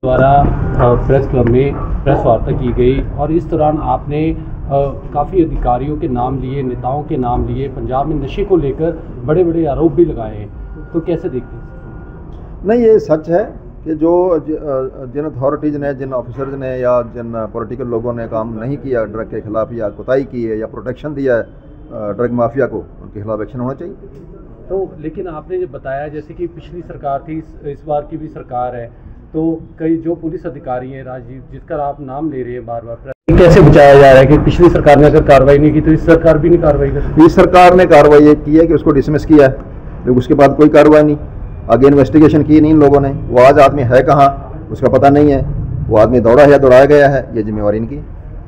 द्वारा press club में press वार्ता की गई और इस दौरान आपने काफ़ी अधिकारियों के नाम लिए, नेताओं के नाम लिए, पंजाब में नशे को लेकर बड़े बड़े आरोप भी लगाए हैं, तो कैसे देखते हैं? नहीं, ये सच है कि जो जिन अथॉरिटीज़ ने, जिन ऑफिसर्स ने या जिन पॉलिटिकल लोगों ने काम नहीं किया ड्रग के खिलाफ, या कोताही की है या प्रोटेक्शन दिया है ड्रग माफिया को, उनके खिलाफ एक्शन होना चाहिए। तो लेकिन आपने जो बताया जैसे कि पिछली सरकार थी, इस बार की भी सरकार है, तो कई जो पुलिस अधिकारी हैं राजीव, जिसका आप नाम ले रहे हैं बार बार, कैसे बचाया जा रहा है कि पिछली सरकार ने अगर कार्रवाई नहीं की तो इस सरकार भी नहीं कार्रवाई कर? इस सरकार ने कार्रवाई ये की है कि उसको डिसमिस किया है, लेकिन उसके बाद कोई कार्रवाई नहीं, आगे इन्वेस्टिगेशन की नहीं इन लोगों ने। वो आज आदमी है कहाँ उसका पता नहीं है, वो आदमी दौड़ा है या दौड़ाया गया है, ये जिम्मेवारी इनकी।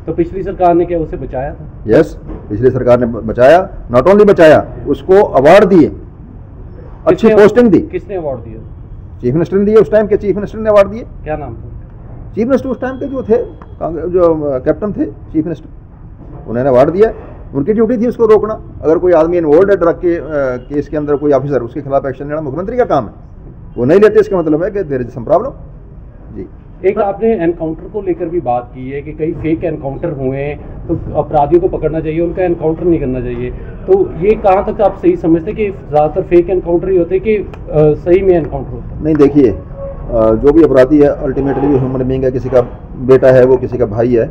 तो पिछली सरकार ने क्या उसे बचाया था? यस, पिछली सरकार ने बचाया, नॉट ओनली बचाया, उसको अवार्ड दिए, अच्छी पोस्टिंग दी। किसने अवार्ड दिया? चीफ मिनिस्टर ने दिए, उस टाइम के चीफ मिनिस्टर ने अवार्ड दिए। क्या नाम था? चीफ मिनिस्टर उस टाइम के जो थे, जो कैप्टन थे चीफ मिनिस्टर, उन्होंने अवार्ड दिया। उनकी ड्यूटी थी उसको रोकना। अगर कोई आदमी इन्वॉल्व है ड्रग के केस के अंदर, कोई ऑफिसर, उसके खिलाफ एक्शन लेना मुख्यमंत्री का काम है। वो नहीं लेते, इसका मतलब है कि देयर इज सम प्रॉब्लम। जी, एक आपने एनकाउंटर को लेकर भी बात की है कि कई फेक एनकाउंटर हुए हैं, तो अपराधियों को पकड़ना चाहिए, उनका एनकाउंटर नहीं करना चाहिए। तो ये कहाँ तक आप सही समझते कि ज़्यादातर फेक एनकाउंटर ही होते कि सही में एनकाउंटर होता है? नहीं, देखिए, जो भी अपराधी है अल्टीमेटली वो ह्यूमन बीइंग है, किसी का बेटा है, वो किसी का भाई है।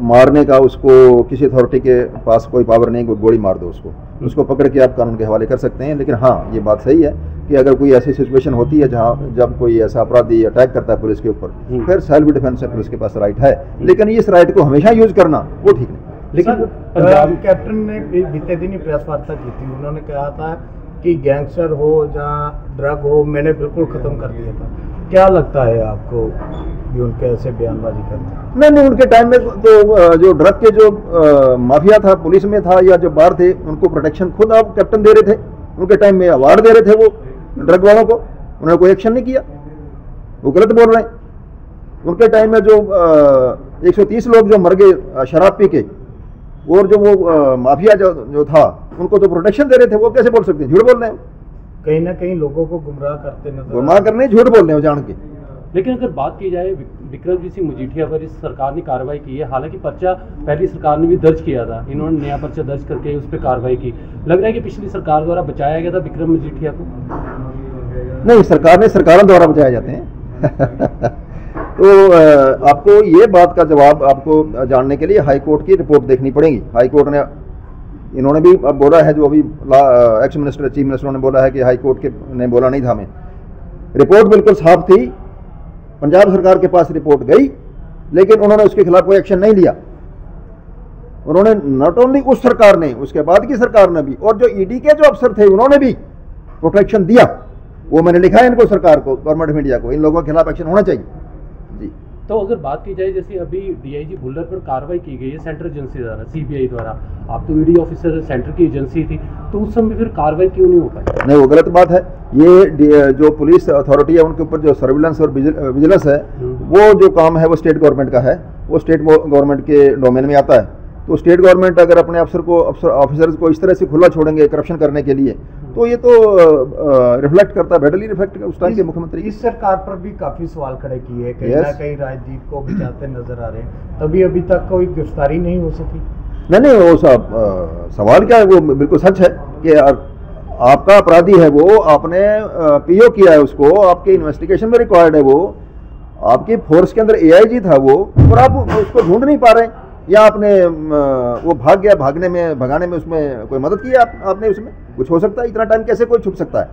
मारने का उसको किसी अथॉरिटी के पास कोई पावर नहीं, कोई गोली मार दो उसको पकड़ के आप कानून के हवाले कर सकते हैं। लेकिन हाँ, ये बात सही है कि अगर कोई ऐसी सिचुएशन होती है जब कोई ऐसा अपराधी अटैक करता है पुलिस के ऊपर, फिर सेल्फ डिफेंस है, पुलिस के पास राइट है, लेकिन इस राइट को हमेशा यूज करना वो ठीक नहीं। लेकिन पंजाब कैप्टन ने बीते दिन ही प्रेस वार्ता की थी, उन्होंने कहा था कि गैंगस्टर हो या ड्रग हो, मैंने बिल्कुल ख़त्म कर दिया था। क्या लगता है आपको कि उनके ऐसे बयानबाजी करना? नहीं, उनके टाइम में तो जो ड्रग के जो माफिया था पुलिस में था या जो बाहर थे, उनको प्रोटेक्शन खुद आप कैप्टन दे रहे थे। उनके टाइम में अवार्ड दे रहे थे वो ड्रग वालों को, उन्होंने कोई एक्शन नहीं किया। वो गलत बोल रहे हैं। उनके टाइम में जो 130 लोग जो मर गए शराब पी के, और जो वो माफिया जो था, उनको तो प्रोटेक्शन दे रहे थे। वो कैसे बोल सकते हैं? झूठ बोल रहे हैं। कहीं ना कहीं लोगों को गुमराह करते नजर, गुमराह करने, झूठ बोल रहे हो जान के। लेकिन अगर बात की जाए विक्रमजीत सिंह मजीठिया पर, इस सरकार ने कार्रवाई की है। हालांकि पर्चा पहली सरकार ने भी दर्ज किया था, इन्होंने नया पर्चा दर्ज करके उस पर कार्रवाई की। लग रहा है कि पिछली सरकार द्वारा बचाया गया था विक्रम मजीठिया को? नहीं, सरकारों द्वारा बचाए जाते हैं। तो आपको ये बात का जवाब आपको जानने के लिए हाई कोर्ट की रिपोर्ट देखनी पड़ेगी। हाई कोर्ट ने, इन्होंने भी बोला है, जो अभी एक्स मिनिस्टर, चीफ मिनिस्टर ने बोला है कि हाई कोर्ट के ने बोला नहीं था हमें। रिपोर्ट बिल्कुल साफ थी, पंजाब सरकार के पास रिपोर्ट गई, लेकिन उन्होंने उसके खिलाफ कोई एक्शन नहीं लिया। उन्होंने नॉट ओनली उस सरकार ने, उसके बाद की सरकार ने भी, और जो ईडी के जो अफसर थे उन्होंने भी प्रोटेक्शन दिया। वो मैंने लिखा है इनको, सरकार को, गवर्नमेंट ऑफ इंडिया को, इन लोगों के खिलाफ एक्शन होना चाहिए। जी, तो अगर बात की जाए, जैसे अभी डीआईजी भुल्लर पर कार्रवाई की गई है सेंट्रल एजेंसी द्वारा, सीबीआई द्वारा, आप तो ईडी ऑफिसर सेंटर की एजेंसी थी, तो उस समय फिर कार्रवाई क्यों नहीं हो पाई? नहीं, वो गलत बात है। ये जो पुलिस अथॉरिटी है, उनके ऊपर जो सर्विलेंस और विजिलेंस है, वो जो काम है वो स्टेट गवर्नमेंट का है, वो स्टेट गवर्नमेंट के डोमेन में आता है। तो स्टेट गवर्नमेंट अगर अपने ऑफिसर्स को इस तरह से खुला छोड़ेंगे करप्शन करने के लिए, तो ये तो रिफ्लेक्ट करता है, बैडली रिफ्लेक्ट उस टाइम के मुख्यमंत्री। इस सरकार पर भी काफी सवाल खड़े किए हैं, कहीं ना कहीं राजदीप को बचाते नजर आ रहे हैं, तभी अभी तक कोई गिरफ्तारी नहीं हो सकी। नहीं, वो सब सवाल क्या है, वो बिल्कुल सच है कि आपका अपराधी है, वो आपने पीओ किया है उसको, आपके इन्वेस्टिगेशन में रिक्वायर्ड है, वो आपकी फोर्स के अंदर एआईजी था वो, और आप उसको ढूंढ नहीं पा रहे, या आपने वो भाग गया, भगाने में उसमें कोई मदद की आपने, उसमें कुछ हो सकता है? इतना टाइम कैसे कोई छुप सकता है?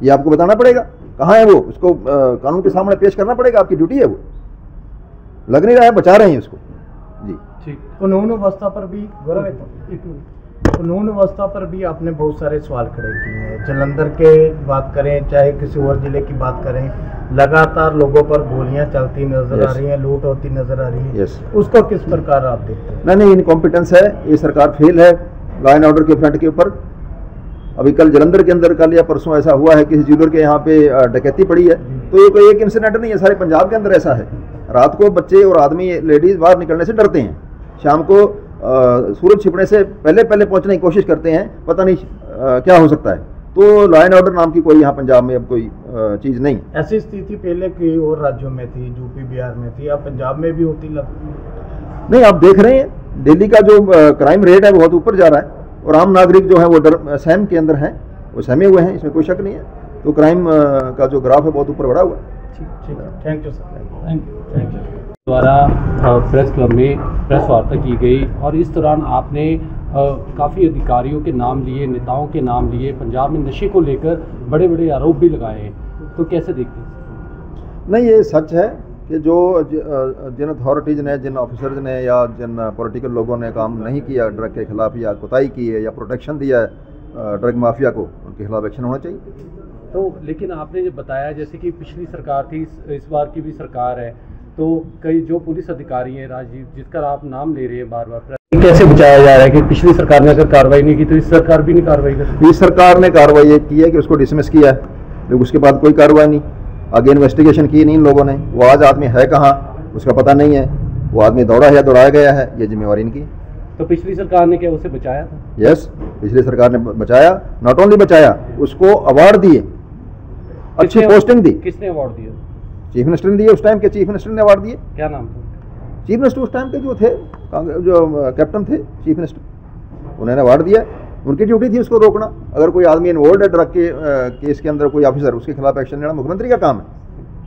ये आपको बताना पड़ेगा कहाँ है वो, उसको कानून के सामने पेश करना पड़ेगा, आपकी ड्यूटी है वो। लग नहीं रहा है बचा रहे हैं उसको। जी, ठीक। कानून व्यवस्था पर भी कानून व्यवस्था पर भी आपने बहुत सारे सवाल खड़े किए हैं। जलंधर के बात करें, चाहे किसी और जिले की बात करें, लगातार लोगों पर गोलियां चलती नजर आ रही हैं, लूट होती नजर आ रही है। उसको किस प्रकार आप देखते हैं? नहीं, इनकॉम्पिटेंस है, ये सरकार फेल है लॉ एंड ऑर्डर के फ्रंट के ऊपर। अभी कल जलंधर के अंदर, कल या परसों ऐसा हुआ है, किसी ज्वेलर के यहाँ पे डकैती पड़ी है। तो ये कोई एक इंसिडेंट नहीं है, सारे पंजाब के अंदर ऐसा है। रात को बच्चे और आदमी, लेडीज बाहर निकलने से डरते हैं, शाम को सूरज छिपने से पहले पहुंचने की कोशिश करते हैं, पता नहीं क्या हो सकता है। तो लॉ एंड ऑर्डर नाम की कोई यहाँ पंजाब में अब कोई चीज़ नहीं। ऐसी स्थिति पहले कई और राज्यों में थी, यूपी बिहार में थी, अब पंजाब में भी होती नहीं। आप देख रहे हैं दिल्ली का जो क्राइम रेट है बहुत ऊपर जा रहा है और आम नागरिक जो है वो सहम के अंदर हैं, वो सहमे हुए हैं, इसमें कोई शक नहीं है। तो क्राइम का जो ग्राफ है बहुत ऊपर बढ़ा हुआ है। ठीक है, thank you sir, thank you. द्वारा प्रेस क्लब में प्रेस वार्ता की गई और इस दौरान आपने काफ़ी अधिकारियों के नाम लिए, नेताओं के नाम लिए, पंजाब में नशे को लेकर बड़े बड़े आरोप भी लगाए हैं, तो कैसे देखते हैं? नहीं, ये सच है कि जो जिन अथॉरिटीज़ ने, जिन ऑफिसर्स ने या जिन पॉलिटिकल लोगों ने काम नहीं किया ड्रग के खिलाफ, या कोताही की है या प्रोटेक्शन दिया है ड्रग माफिया को, उनके खिलाफ एक्शन होना चाहिए। तो लेकिन आपने जो बताया जैसे कि पिछली सरकार थी, इस बार की भी सरकार है, तो कई जो पुलिस अधिकारी हैं राजीव, जिसका आप नाम ले रहे हैं बार बार, कैसे बचाया जा रहा है कि पिछली सरकार ने अगर कार्रवाई नहीं की तो इस सरकार भी नहीं कार्रवाई कर? इस सरकार ने कार्रवाई ये की है कि उसको डिसमिस किया है, लेकिन उसके बाद कोई कार्रवाई नहीं, आगे इन्वेस्टिगेशन की नहीं इन लोगों ने। वो आज आदमी है कहाँ उसका पता नहीं है, वो आदमी दौड़ा है या दौड़ाया गया है, ये जिम्मेवारी इनकी। तो पिछली सरकार ने क्या उसे बचाया था? यस, पिछली सरकार ने बचाया, नॉट ओनली बचाया, उसको अवार्ड दिए, अच्छी पोस्टिंग दी। किसने अवार्ड दिया? चीफ मिनिस्टर ने दिए, उस टाइम के चीफ मिनिस्टर ने अवार्ड दिए। क्या नाम था? चीफ मिनिस्टर उस टाइम के जो थे, जो कैप्टन थे चीफ मिनिस्टर, उन्होंने अवार्ड दिया। उनकी ड्यूटी थी उसको रोकना। अगर कोई आदमी इन्वॉल्व है ड्रग के केस के अंदर, कोई ऑफिसर, उसके खिलाफ एक्शन लेना मुख्यमंत्री का काम है,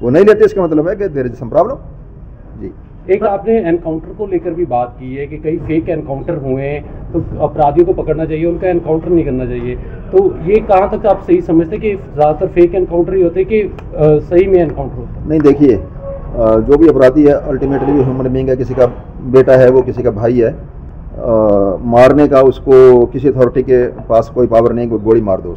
वो नहीं लेते, इसका मतलब है कि देयर इज सम प्रॉब्लम। जी, एक आपने एनकाउंटर को लेकर भी बात की है कि कई फेक एनकाउंटर हुए हैं, तो अपराधियों को पकड़ना चाहिए, उनका एनकाउंटर नहीं करना चाहिए। तो ये कहाँ तक आप सही समझते कि ज़्यादातर फेक एनकाउंटर ही होते कि सही में एनकाउंटर होता है? नहीं, देखिए, जो भी अपराधी है अल्टीमेटली वो ह्यूमन बीइंग है, किसी का बेटा है, वो किसी का भाई है, मारने का उसको किसी अथॉरिटी के पास कोई पावर नहीं, कोई गोली मार दो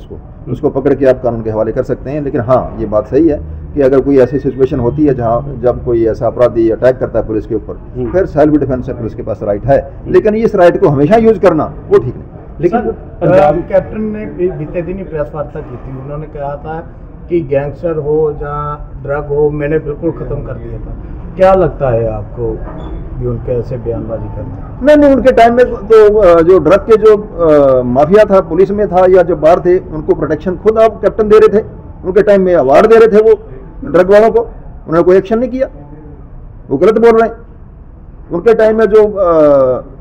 उसको पकड़ के आप कानून के हवाले कर सकते हैं। लेकिन हाँ, ये बात सही है कि अगर कोई ऐसी सिचुएशन होती है जब कोई ऐसा अपराधी अटैक करता है पुलिस के ऊपर, फिर सेल्फ डिफेंस है, पुलिस के पास राइट है, लेकिन इस राइट को हमेशा यूज करना वो ठीक नहीं। लेकिन पंजाब कैप्टन ने बीते दिन ही प्रेस वार्ता की थी, उन्होंने कहा था कि गैंगस्टर हो या ड्रग हो, मैंने बिल्कुल ख़त्म कर दिया था। क्या लगता है आपको कि उनके ऐसे बयानबाजी करना? नहीं, उनके टाइम में तो जो ड्रग के जो माफिया था पुलिस में था या जो बाहर थे, उनको प्रोटेक्शन खुद आप कैप्टन दे रहे थे, उनके टाइम में अवार्ड दे रहे थे वो ड्रग वालों को, उन्होंने कोई एक्शन नहीं किया, वो गलत बोल रहे हैं। उनके टाइम में जो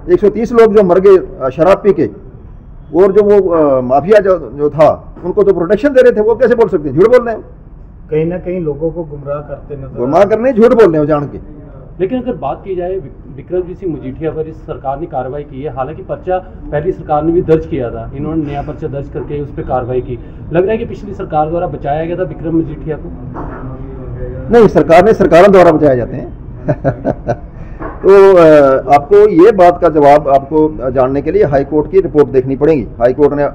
130 लोग जो मर गए शराब पी के, और जो वो माफिया जो था, उनको तो प्रोटेक्शन दे रहे थे, वो कैसे बोल सकते हैं? झूठ बोल रहे हैं। कहीं ना कहीं लोगों को गुमराह करते नजर, गुमराह करने, झूठ बोल रहे हो जान के। लेकिन अगर बात की जाए विक्रमजीत सिंह मजीठिया पर, इस सरकार ने कार्रवाई की है, हालांकि पर्चा पहली सरकार ने भी दर्ज किया था, इन्होंने नया पर्चा दर्ज करके उस पर कार्रवाई की। लग रहा है कि पिछली सरकार द्वारा बचाया गया था विक्रम मजीठिया को? नहीं, सरकारों द्वारा बचाए जाते हैं। तो आपको ये बात का जवाब आपको जानने के लिए हाई कोर्ट की रिपोर्ट देखनी पड़ेगी। हाई कोर्ट ने,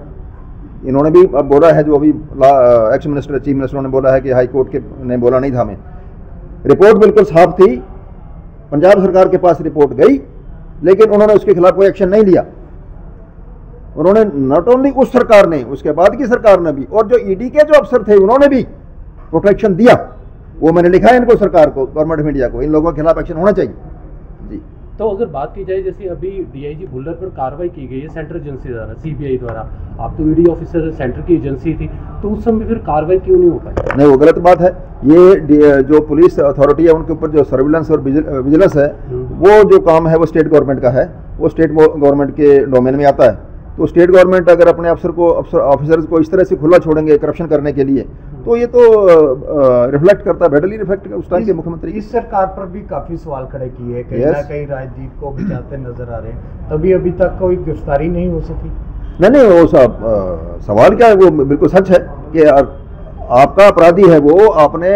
इन्होंने भी बोला है, जो अभी एक्स मिनिस्टर चीफ मिनिस्टर ने बोला है कि हाई कोर्ट के ने बोला नहीं था हमें, रिपोर्ट बिल्कुल साफ थी, पंजाब सरकार के पास रिपोर्ट गई, लेकिन उन्होंने उसके खिलाफ कोई एक्शन नहीं लिया। उन्होंने नॉट ओनली उस सरकार ने, उसके बाद की सरकार ने भी, और जो ईडी के जो अफसर थे उन्होंने भी प्रोटेक्शन दिया। वो मैंने लिखा है इनको, सरकार को, गवर्नमेंट ऑफ इंडिया को, इन लोगों के खिलाफ एक्शन होना चाहिए। जी, तो अगर बात की जाए, जैसे अभी डीआईजी भुल्लर पर कार्रवाई की गई है सेंट्रल एजेंसी द्वारा, सीबीआई द्वारा, आप तो ईडी ऑफिसर सेंटर की एजेंसी थी, तो उस समय फिर कार्रवाई क्यों नहीं हो पाई? नहीं, वो गलत बात है। ये जो पुलिस अथॉरिटी है, उनके ऊपर जो सर्विलेंस और विजिलेंस है, वो जो काम है वो स्टेट गवर्नमेंट का है, वो स्टेट गवर्नमेंट के डोमेन में आता है। तो स्टेट गवर्नमेंट अगर अपने ऑफिसर्स को इस तरह से खुला छोड़ेंगे करप्शन करने के लिए, तो ये तो रिफ्लेक्ट करता है, बैडली रिफ्लेक्ट उस टाइम के मुख्यमंत्री। इस सरकार पर भी काफी सवाल खड़े किए हैं, कहीं ना कहीं राजदीप को बचाते नजर आ रहे हैं, तभी अभी तक कोई गिरफ्तारी नहीं हो सकी। नहीं, वो सब सवाल क्या है, वो बिल्कुल सच है कि आपका अपराधी है, वो आपने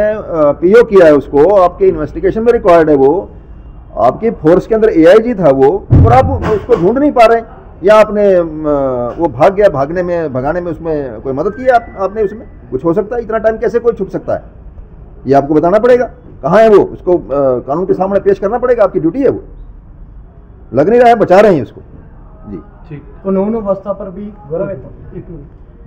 पीओ किया है उसको, आपके इन्वेस्टिगेशन में रिक्वायर्ड है, वो आपकी फोर्स के अंदर एआईजी था वो, और आप उसको ढूंढ नहीं पा रहे, या आपने वो भाग गया, भगाने में उसमें कोई मदद की आपने, उसमें कुछ हो सकता है? इतना टाइम कैसे कोई छुप सकता है? ये आपको बताना पड़ेगा, कहाँ है वो, उसको कानून के सामने पेश करना पड़ेगा, आपकी ड्यूटी है वो। लग नहीं रहा है बचा रहे हैं उसको। जी, ठीक। कानून व्यवस्था पर भी गौरव है,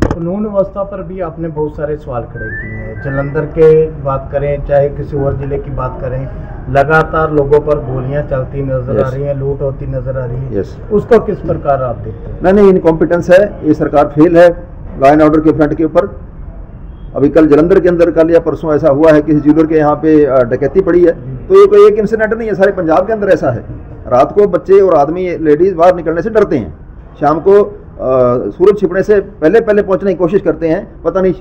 कानून व्यवस्था पर भी आपने बहुत सारे सवाल खड़े किए हैं। जलंधर के बात करें, चाहे किसी और जिले की बात करें, लगातार लोगों पर गोलियां चलती नजर आ रही हैं, लूट होती नजर आ रही है, उसको किस प्रकार आप देखते हैं? नहीं, इनकॉम्पिटेंस है, ये सरकार फेल है, लॉ एंड ऑर्डर के फ्रंट के ऊपर। अभी कल जलंधर के अंदर कल या परसों ऐसा हुआ है, किसी ज्वेलर के यहाँ पे डकैती पड़ी है। तो ये कोई एक इंसिडेंट नहीं है, सारे पंजाब के अंदर ऐसा है। रात को बच्चे और आदमी लेडीज़ बाहर निकलने से डरते हैं, शाम को सूरज छिपने से पहले पहले पहुँचने की कोशिश करते हैं, पता नहीं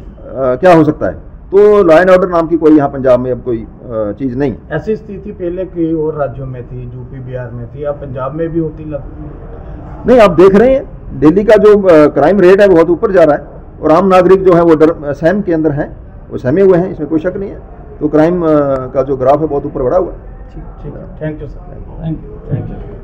क्या हो सकता है। तो लॉ एंड ऑर्डर नाम की कोई यहाँ पंजाब में अब कोई चीज़ नहीं। ऐसी स्थिति पहले कई और राज्यों में थी, यूपी बिहार में थी, अब पंजाब में भी होती नहीं। आप देख रहे हैं दिल्ली का जो क्राइम रेट है बहुत ऊपर जा रहा है, और आम नागरिक जो है वो सहम के अंदर हैं, वो सहमे हुए हैं, इसमें कोई शक नहीं है। तो क्राइम का जो ग्राफ है बहुत ऊपर बढ़ा हुआ है। ठीक है, thank you sir, thank you.